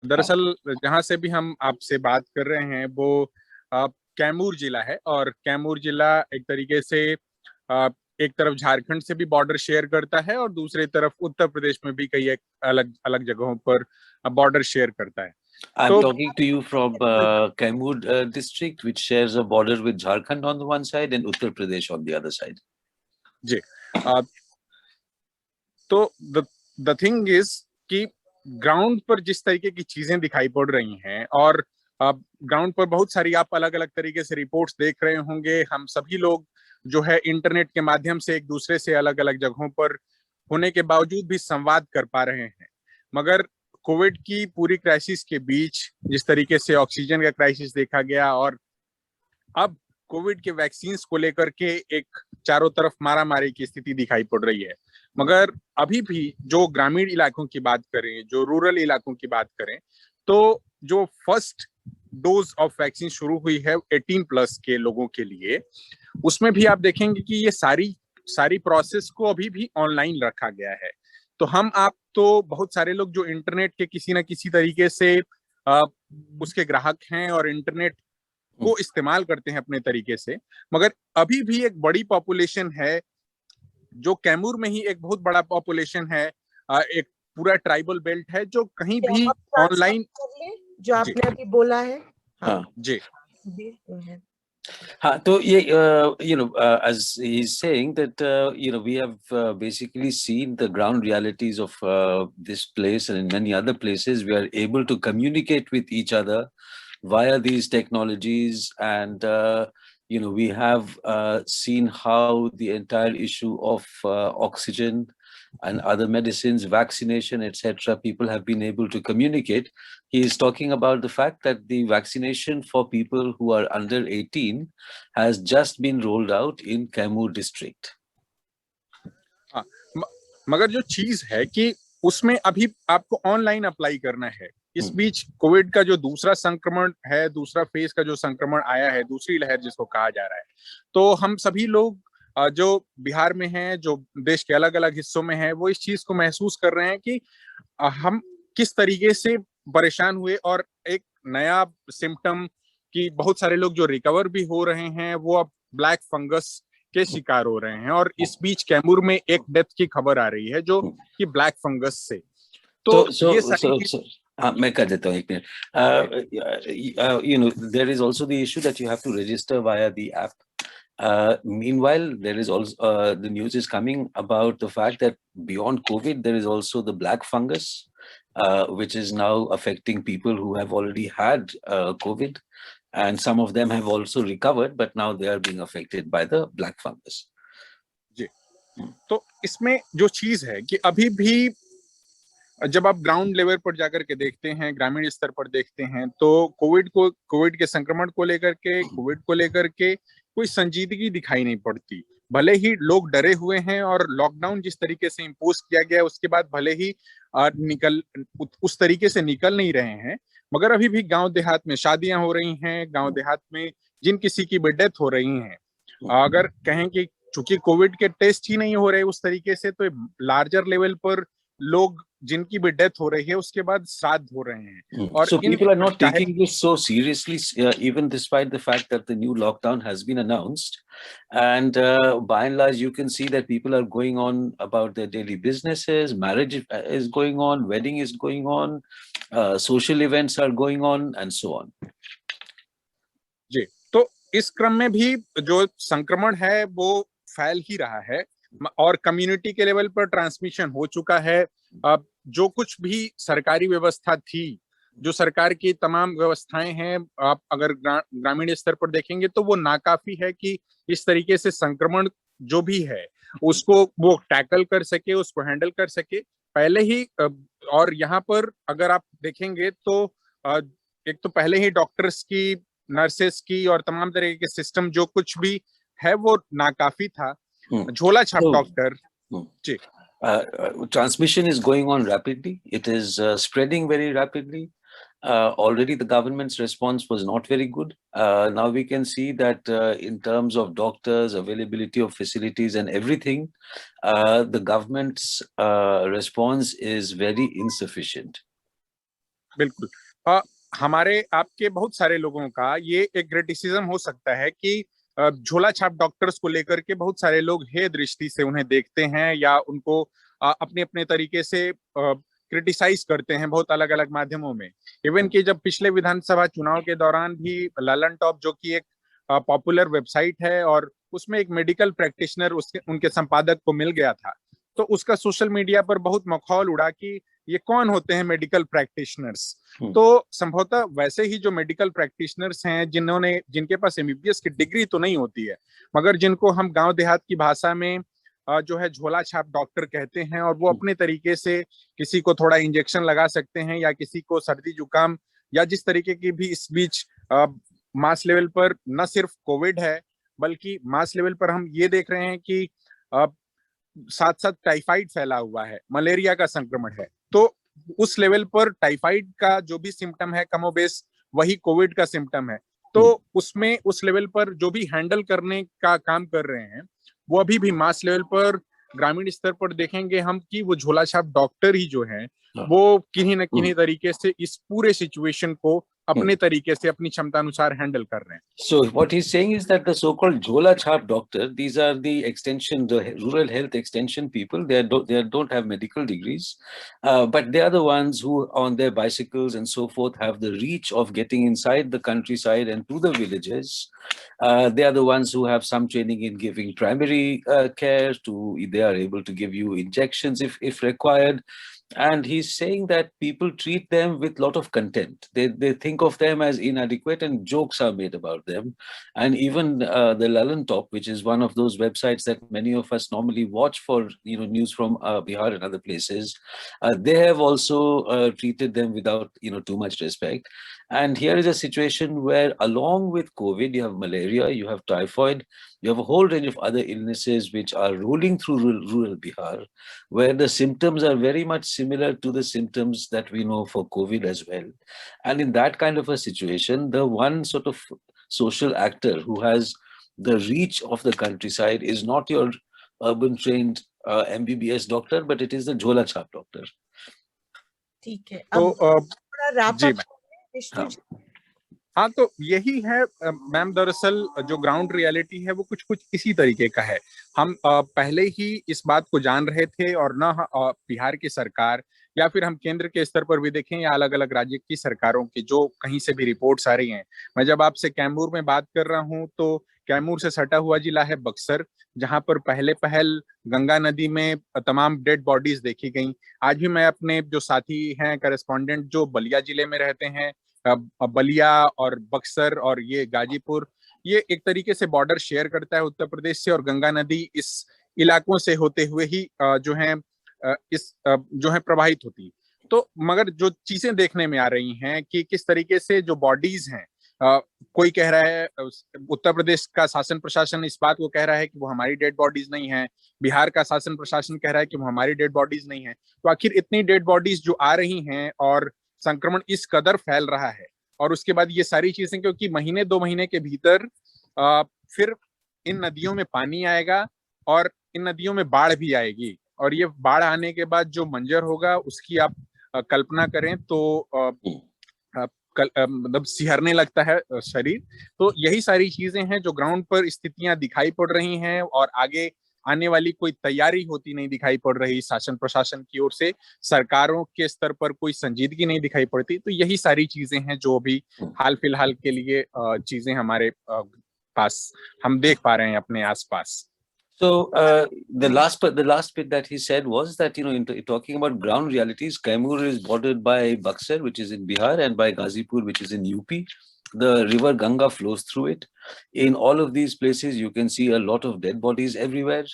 दरअसल जहां से भी हम आपसे बात कर रहे हैं वो कैमूर जिला है, और कैमूर जिला एक तरीके से एक तरफ झारखंड से भी बॉर्डर शेयर करता है और दूसरी तरफ उत्तर प्रदेश में भी कई एक अलग अलग जगहों पर बॉर्डर शेयर करता है। I'm तो talking to you from Kaimur district, which shares a border with Jharkhand on the one side and Uttar Pradesh on the other side. जी, तो द थिंग इज कि ग्राउंड पर जिस तरीके की चीजें दिखाई पड़ रही हैं, और ग्राउंड पर बहुत सारी आप अलग अलग तरीके से रिपोर्ट्स देख रहे होंगे। हम सभी लोग जो है इंटरनेट के माध्यम से एक दूसरे से अलग अलग जगहों पर होने के बावजूद भी संवाद कर पा रहे हैं। मगर कोविड की पूरी क्राइसिस के बीच जिस तरीके से ऑक्सीजन का क्राइसिस देखा गया, और अब कोविड के वैक्सीन को लेकर के एक चारों तरफ मारामारी की स्थिति दिखाई पड़ रही है। मगर अभी भी जो ग्रामीण इलाकों की बात करें, जो रूरल इलाकों की बात करें, तो जो फर्स्ट डोज ऑफ वैक्सीन शुरू हुई है 18+ के लोगों के लिए, उसमें भी आप देखेंगे कि ये सारी प्रोसेस को अभी भी ऑनलाइन रखा गया है। तो हम आप तो बहुत सारे लोग जो इंटरनेट के किसी ना किसी तरीके से उसके ग्राहक हैं और इंटरनेट को इस्तेमाल करते हैं अपने तरीके से, मगर अभी भी एक बड़ी पॉपुलेशन है, जो कैमूर में ही एक बहुत बड़ा पॉपुलेशन है, एक पूरा ट्राइबल बेल्ट है जो कहीं भी ऑनलाइन जो आपने अभी बोला है। हाँ जी, हाँ, तो ये as he's saying that we have basically seen the ground realities of this place, and in many other places we are able to communicate with each other via these technologies, and we have seen how the entire issue of oxygen and other medicines, vaccination, etc., people have been able to communicate. He is talking about the fact that the vaccination for people who are under 18 has just been rolled out in Kaimur district. मगर जो चीज है कि उसमें अभी आपको online apply करना है। इस बीच कोविड का जो दूसरा संक्रमण है, दूसरा फेज का जो संक्रमण आया है, दूसरी लहर जिसको कहा जा रहा है, तो हम सभी लोग जो बिहार में हैं, जो देश के अलग अलग हिस्सों में हैं, वो इस चीज को महसूस कर रहे हैं कि हम किस तरीके से परेशान हुए, और एक नया सिम्टम कि बहुत सारे लोग जो रिकवर भी हो रहे हैं वो अब ब्लैक फंगस के शिकार हो रहे हैं। और इस बीच कैमूर में एक डेथ की खबर आ रही है जो कि ब्लैक फंगस से। तो ये मैं कर देता हूँ एक minute. There is also the issue that you have to register via the app. Meanwhile, there is also the news is coming about the fact that beyond COVID, there is also the black fungus, which is now affecting people who have already had COVID, and some of them have also recovered, but now they are being affected by the black fungus. जी, तो इसमें जो चीज है कि अभी भी जब आप ग्राउंड लेवल पर जाकर के देखते हैं, ग्रामीण स्तर पर देखते हैं, तो कोविड के संक्रमण को लेकर के, कोविड को लेकर के कोई संजीदगी दिखाई नहीं पड़ती। भले ही लोग डरे हुए हैं और लॉकडाउन जिस तरीके से इम्पोज किया गया उसके बाद भले ही उस तरीके से निकल नहीं रहे हैं, मगर अभी भी गांव देहात में शादियां हो रही हैं, गांव देहात में जिन किसी की भी डेथ हो रही हैं। अगर कहें कि चूंकि कोविड के टेस्ट ही नहीं हो रहे उस तरीके से, तो लार्जर लेवल पर लोग जिनकी भी डेथ हो रही है उसके बाद श्राद्ध हो रहे हैं। और so people are not taking this so seriously, even despite the fact that the new lockdown has been announced, and by and large you can see that people are going on about their daily businesses, marriage is going on, wedding is going on, social events are going on, and so on. जी, तो इस क्रम में भी जो संक्रमण है वो फैल ही रहा है और कम्युनिटी के लेवल पर ट्रांसमिशन हो चुका है। अब जो कुछ भी सरकारी व्यवस्था थी, जो सरकार की तमाम व्यवस्थाएं हैं, आप अगर ग्रामीण स्तर पर देखेंगे तो वो नाकाफी है कि इस तरीके से संक्रमण जो भी है उसको वो टैकल कर सके, उसको हैंडल कर सके पहले ही। और यहाँ पर अगर आप देखेंगे तो एक तो पहले ही डॉक्टर्स की, नर्सेस की और तमाम तरह के सिस्टम जो कुछ भी है वो नाकाफी था। झोला छाप डॉक्टर जी। Transmission is going on rapidly. It is spreading very rapidly. Already the government's response was not very good. Now we can see that in terms of doctors, availability of facilities and everything, the government's response is very insufficient. बिल्कुल। हमारे आपके बहुत सारे लोगों का ये एक criticism हो सकता है कि झोला छाप डॉक्टर्स को लेकर के बहुत सारे लोग हे दृष्टि से उन्हें देखते हैं या उनको अपने अपने तरीके से क्रिटिसाइज करते हैं बहुत अलग अलग माध्यमों में। इवन कि जब पिछले विधानसभा चुनाव के दौरान भी ललन टॉप, जो कि एक पॉपुलर वेबसाइट है और उसमें एक मेडिकल प्रैक्टिशनर उसके उनके संपादक को मिल गया था, तो उसका सोशल मीडिया पर बहुत मखौल उड़ा कि ये कौन होते हैं मेडिकल प्रैक्टिशनर्स। तो संभवतः वैसे ही जो मेडिकल प्रैक्टिशनर्स हैं जिनके पास एमबीबीएस की डिग्री तो नहीं होती है, मगर जिनको हम गांव देहात की भाषा में जो है झोला छाप डॉक्टर कहते हैं, और वो अपने तरीके से किसी को थोड़ा इंजेक्शन लगा सकते हैं या किसी को सर्दी जुकाम या जिस तरीके की भी इस बीच मास लेवल पर न सिर्फ कोविड है बल्कि मास लेवल पर हम ये देख रहे हैं कि साथ साथ टाइफाइड फैला हुआ है, मलेरिया का संक्रमण है। तो उस लेवल पर टाइफाइड का जो भी सिम्टम है कमोबेश वही कोविड का सिम्टम है। तो उसमें उस लेवल पर जो भी हैंडल करने का काम कर रहे हैं वो अभी भी मास लेवल पर ग्रामीण स्तर पर देखेंगे हम कि वो झोला छाप डॉक्टर ही जो है वो किन्हीं न किन्हीं तरीके से इस पूरे सिचुएशन को अपने तरीके से अपनी क्षमता अनुसार हैंडल कर रहे हैं। So what he's saying is that the so-called Jhola Chhap doctor, these are the extension, the rural health extension people. They don't have medical degrees, but they are the ones who, on their bicycles and so forth, have the reach of getting inside the countryside and to the villages. They are the ones who have some training in giving primary care. They are able to give you injections if required. And he's saying that people treat them with a lot of contempt. They think of them as inadequate and jokes are made about them. And even the Lalan Top, which is one of those websites that many of us normally watch for news from Bihar and other places, they have also treated them without too much respect. And here is a situation where along with COVID, you have malaria, you have typhoid, you have a whole range of other illnesses which are rolling through rural Bihar, where the symptoms are very much similar to the symptoms that we know for COVID as well. And in that kind of a situation, the one sort of social actor who has the reach of the countryside is not your urban trained MBBS doctor, but it is the Jhola Chhap doctor. ठीक है, तो अब थोड़ा wrap जी up ma'am. Vishnu ji. हाँ, तो यही है ma'am, दरअसल जो ग्राउंड रियलिटी है वो कुछ कुछ इसी तरीके का है। हम पहले ही इस बात को जान रहे थे, और न बिहार की सरकार या फिर हम केंद्र के स्तर पर भी देखें या अलग अलग राज्य की सरकारों की जो कहीं से भी रिपोर्ट्स आ रही हैं। मैं जब आपसे कैमूर में बात कर रहा हूँ तो कैमूर से सटा हुआ जिला है बक्सर, जहां पर पहले पहल गंगा नदी में तमाम डेड बॉडीज देखी गई। आज भी मैं अपने जो साथी हैं करेस्पॉन्डेंट जो बलिया जिले में रहते हैं, बलिया और बक्सर और ये गाजीपुर, ये एक तरीके से बॉर्डर शेयर करता है उत्तर प्रदेश से, और गंगा नदी इस इलाकों से होते हुए ही जो है प्रवाहित होती। तो मगर जो चीजें देखने में आ रही हैं कि किस तरीके से जो बॉडीज हैं, कोई कह रहा है, उत्तर प्रदेश का शासन प्रशासन इस बात को कह रहा है कि वो हमारी डेड बॉडीज नहीं है, बिहार का शासन प्रशासन कह रहा है कि वो हमारी डेड बॉडीज नहीं है। तो आखिर इतनी डेड बॉडीज जो आ रही हैं और संक्रमण इस कदर फैल रहा है, और उसके बाद ये सारी चीजें, क्योंकि महीने 2 महीने के भीतर फिर इन नदियों में पानी आएगा और इन नदियों में बाढ़ भी आएगी, और ये बाढ़ आने के बाद जो मंजर होगा उसकी आप कल्पना करें तो मतलब सिहरने लगता है शरीर। तो यही सारी चीजें हैं जो ग्राउंड पर स्थितियां दिखाई पड़ रही हैं, और आगे आने वाली कोई तैयारी होती नहीं दिखाई पड़ रही शासन प्रशासन की ओर से, सरकारों के स्तर पर कोई संजीदगी नहीं दिखाई पड़ती। तो यही सारी चीजें हैं जो अभी हाल फिलहाल के लिए चीजें हमारे पास हम देख पा रहे हैं अपने आसपास। So the last bit that he said was that in talking about ground realities, Kaimur is bordered by Buxar, which is in Bihar, and by Ghazipur, which is in UP. The river Ganga flows through it. In all of these places, you can see a lot of dead bodies everywhere.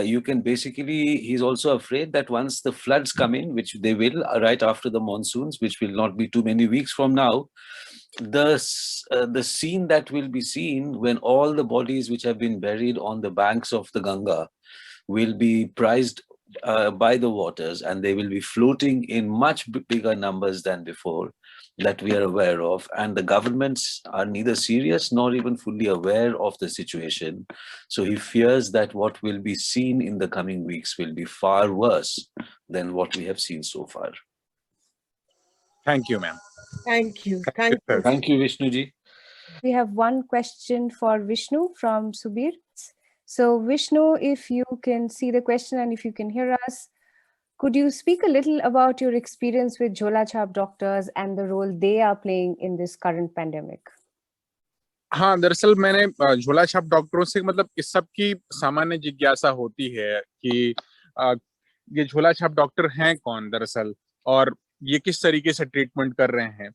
He's also afraid that once the floods come in, which they will right after the monsoons, which will not be too many weeks from now, the scene that will be seen when all the bodies which have been buried on the banks of the Ganga will be prized by the waters, and they will be floating in much bigger numbers than before that we are aware of, and the governments are neither serious nor even fully aware of the situation. So he fears that what will be seen in the coming weeks will be far worse than what we have seen so far. Thank you, ma'am. Thank you. Thank Thank you, sir. you. Thank you, Vishnu ji. We have one question for Vishnu from Subir. So Vishnu, if you can see the question and if you can hear us, could you speak a little about your experience with Jhola Chhap doctors and the role they are playing in this current pandemic? हाँ, दरअसल मैंने झोला छाप डॉक्टरों से मतलब इस सब की सामान्य जिज्ञासा होती है कि ये झोला छाप डॉक्टर हैं कौन दरअसल, और ये किस तरीके से ट्रीटमेंट कर रहे हैं।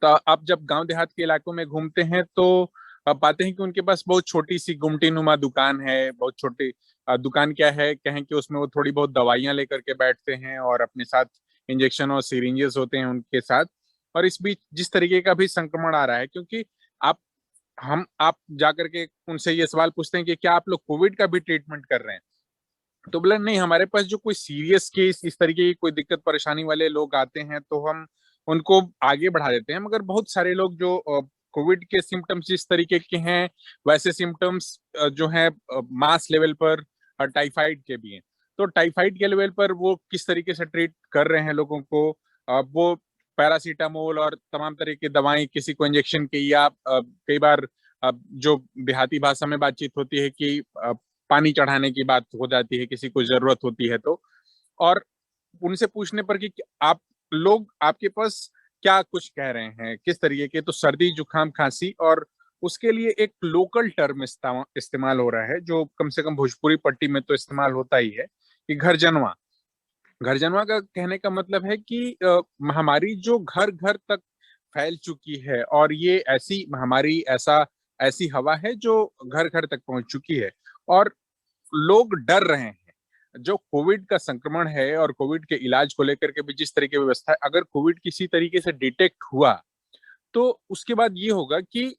तो आप जब गांव देहात के इलाकों में घूमते हैं तो पाते हैं कि उनके पास बहुत छोटी सी गुमटी नुमा दुकान है। बहुत छोटी दुकान क्या है, कहें कि उसमें वो थोड़ी बहुत दवाइयां लेकर के बैठते हैं और अपने साथ इंजेक्शन और सिरिंजेस होते हैं उनके साथ। और इस बीच जिस तरीके का भी संक्रमण आ रहा है, क्योंकि आप जाकर के उनसे ये सवाल पूछते हैं कि क्या आप लोग कोविड का भी ट्रीटमेंट कर रहे हैं, तो बोला नहीं, हमारे पास जो कोई सीरियस केस इस तरीके की कोई दिक्कत परेशानी वाले लोग आते हैं तो हम उनको आगे बढ़ा देते हैं। मगर बहुत सारे लोग जो कोविड के सिम्टम्स जिस तरीके के हैं वैसे सिम्टम्स जो हैं मास लेवल पर टाइफाइड के भी हैं। तो टाइफाइड के लेवल पर वो किस तरीके से ट्रीट कर रहे हैं लोगों को, वो पैरासीटामोल और तमाम तरह की दवाएं किसी को इंजेक्शन की, या कई बार जो देहाती भाषा में बातचीत होती है कि पानी चढ़ाने की बात हो जाती है, किसी को जरूरत होती है तो। और उनसे पूछने पर कि आप लोग आपके पास क्या कुछ कह रहे हैं, किस तरीके के, तो सर्दी जुकाम खांसी, और उसके लिए एक लोकल टर्म इस्तेमाल हो रहा है जो कम से कम भोजपुरी पट्टी में तो इस्तेमाल होता ही है, कि घर जनवा। घर जनवा का कहने का मतलब है कि महामारी जो घर घर तक फैल चुकी है, और ये ऐसी महामारी ऐसी हवा है जो घर घर तक पहुंच चुकी है और लोग डर रहे हैं। जो कोविड का संक्रमण है और कोविड के इलाज को लेकर के भी जिस तरह की व्यवस्था है, अगर कोविड किसी तरीके से डिटेक्ट हुआ तो उसके बाद ये होगा कि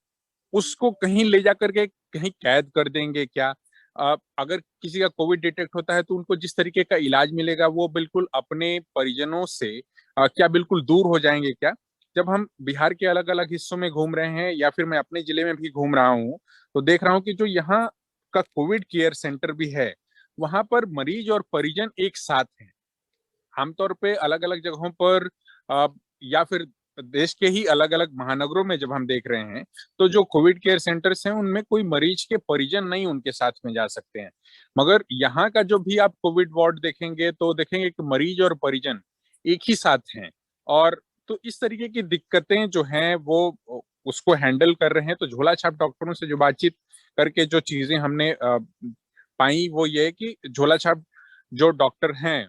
उसको कहीं ले जाकर के कहीं कैद कर देंगे क्या। अगर किसी का कोविड डिटेक्ट होता है तो उनको जिस तरीके का इलाज मिलेगा वो बिल्कुल अपने परिजनों से क्या बिल्कुल दूर हो जाएंगे क्या। जब हम बिहार के अलग अलग हिस्सों में घूम रहे हैं या फिर मैं अपने जिले में भी घूम रहा हूँ तो देख रहा हूँ कि जो यहाँ का कोविड केयर सेंटर भी है वहां पर मरीज और परिजन एक साथ हैं। आमतौर पे अलग अलग जगहों पर या फिर देश के ही अलग अलग महानगरों में जब हम देख रहे हैं तो जो कोविड केयर सेंटर्स हैं उनमें कोई मरीज के परिजन नहीं उनके साथ में जा सकते हैं। मगर यहाँ का जो भी आप कोविड वार्ड देखेंगे तो देखेंगे कि मरीज और परिजन एक ही साथ हैं। और तो इस तरीके की दिक्कतें जो हैं वो उसको हैंडल कर रहे हैं। तो झोला छाप डॉक्टरों से जो बातचीत करके जो चीजें हमने पाई वो ये है कि झोला छाप जो डॉक्टर हैं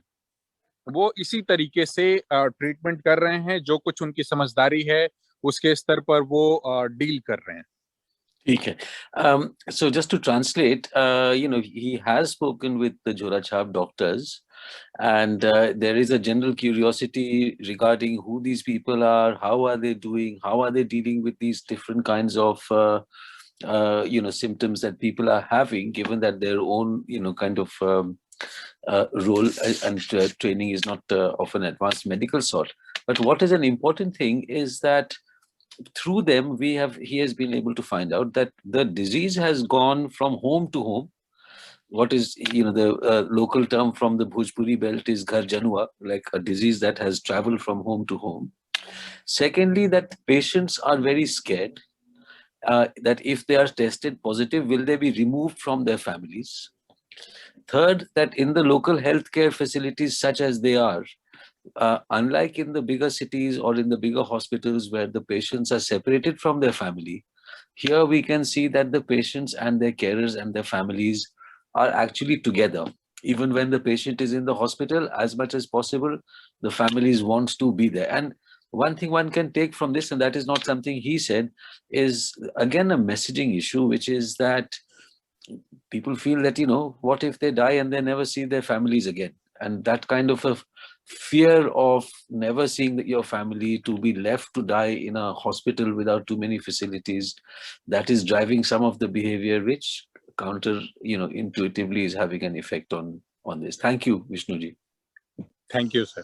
वो इसी तरीके से ट्रीटमेंट कर रहे हैं, जो कुछ उनकी समझदारी है उसके स्तर पर वो डील कर रहे हैं। Okay. So just to translate, he has spoken with the Jhola Chhap doctors, and there is a general curiosity regarding who these people are, how are they doing, how are they dealing with these different kinds of symptoms that people are having, given that their own kind of role and training is not of an advanced medical sort. But what is an important thing is that through them he has been able to find out that the disease has gone from home to home. What is the local term from the Bhojpuri belt is ghar janua, like a disease that has traveled from home to home. Secondly, that patients are very scared that if they are tested positive, will they be removed from their families? Third, that in the local healthcare facilities such as they are, unlike in the bigger cities or in the bigger hospitals where the patients are separated from their family, here we can see that the patients and their carers and their families are actually together. Even when the patient is in the hospital, as much as possible, the families wants to be there. And one thing one can take from this, and that is not something he said, is again a messaging issue, which is that people feel that, what if they die and they never see their families again? And that kind of a fear of never seeing your family, to be left to die in a hospital without too many facilities, that is driving some of the behavior which intuitively is having an effect on this. Thank you, Vishnuji. Thank you, sir.